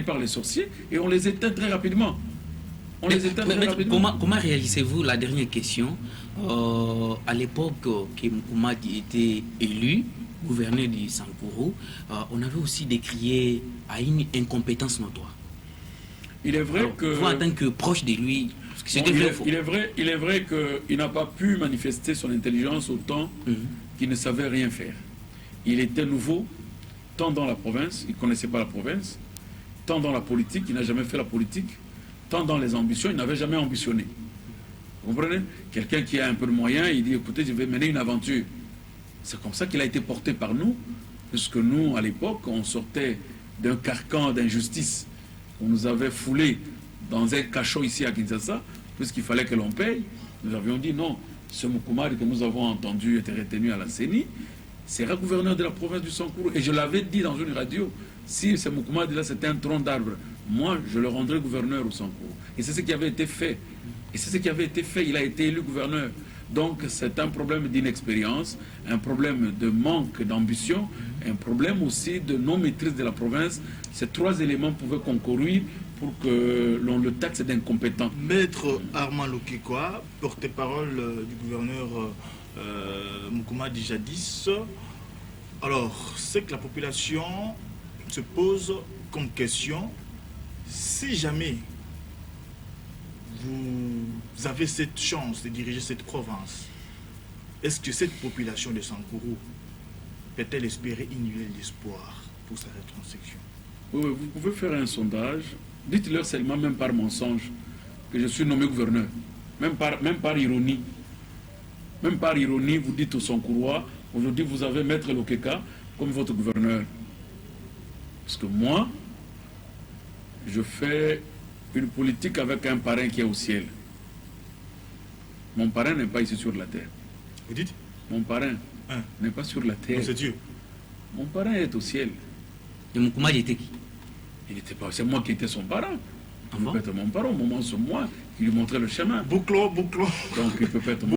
par les sorciers et on les éteint très rapidement. On les éteint très rapidement. Comment réalisez-vous la dernière question? À l'époque que Moukouma était élu gouverneur du Sankourou, on avait aussi décrié à une incompétence notoire. Il est vrai que... Vous, en tant que proche de lui, il est vrai qu'il n'a pas pu manifester son intelligence autant qu'il ne savait rien faire. Il était nouveau, tant dans la province, il ne connaissait pas la province, tant dans la politique, il n'a jamais fait la politique, tant dans les ambitions, il n'avait jamais ambitionné. Vous comprenez? Quelqu'un qui a un peu de moyens, il dit, écoutez, je vais mener une aventure. C'est comme ça qu'il a été porté par nous, puisque nous, à l'époque, on sortait d'un carcan d'injustice. On nous avait foulés dans un cachot ici à Kinshasa, puisqu'il fallait que l'on paye. Nous avions dit non, ce Moukouma que nous avons entendu était retenu à la CENI, sera gouverneur de la province du Sankourou. Et je l'avais dit dans une radio, si ce Moukouma là c'était un tronc d'arbre, moi je le rendrai gouverneur au Sankourou. Et c'est ce qui avait été fait. Et c'est ce qui avait été fait, il a été élu gouverneur. Donc c'est un problème d'inexpérience, un problème de manque d'ambition, un problème aussi de non-maîtrise de la province. Ces trois éléments pouvaient concourir pour que l'on le taxe d'incompétent. Maître Armand Lokikwa, porte-parole du gouverneur Moukouma jadis. Alors, c'est que la population se pose comme question, si jamais vous avez cette chance de diriger cette province, est-ce que cette population de Sankourou peut-elle espérer une nouvelle espoir pour sa reconstruction? Oui, vous pouvez faire un sondage. Dites-leur seulement, même par mensonge, que je suis nommé gouverneur. Même par ironie. Même par ironie, vous dites aux Sankourois, aujourd'hui vous avez Maître Lokeka comme votre gouverneur. Parce que moi, je fais une politique avec un parrain qui est au ciel. Mon parrain n'est pas ici sur la terre. Vous dites? Mon parrain n'est pas sur la terre. C'est Dieu. Mon parrain est au ciel. Et Moukouma était qui? Il n'était pas. C'est moi qui étais son parrain. Ah Il bon? peut être mon parrain au moment où c'est moi qui lui montrais le chemin. Bouclon. Donc il peut être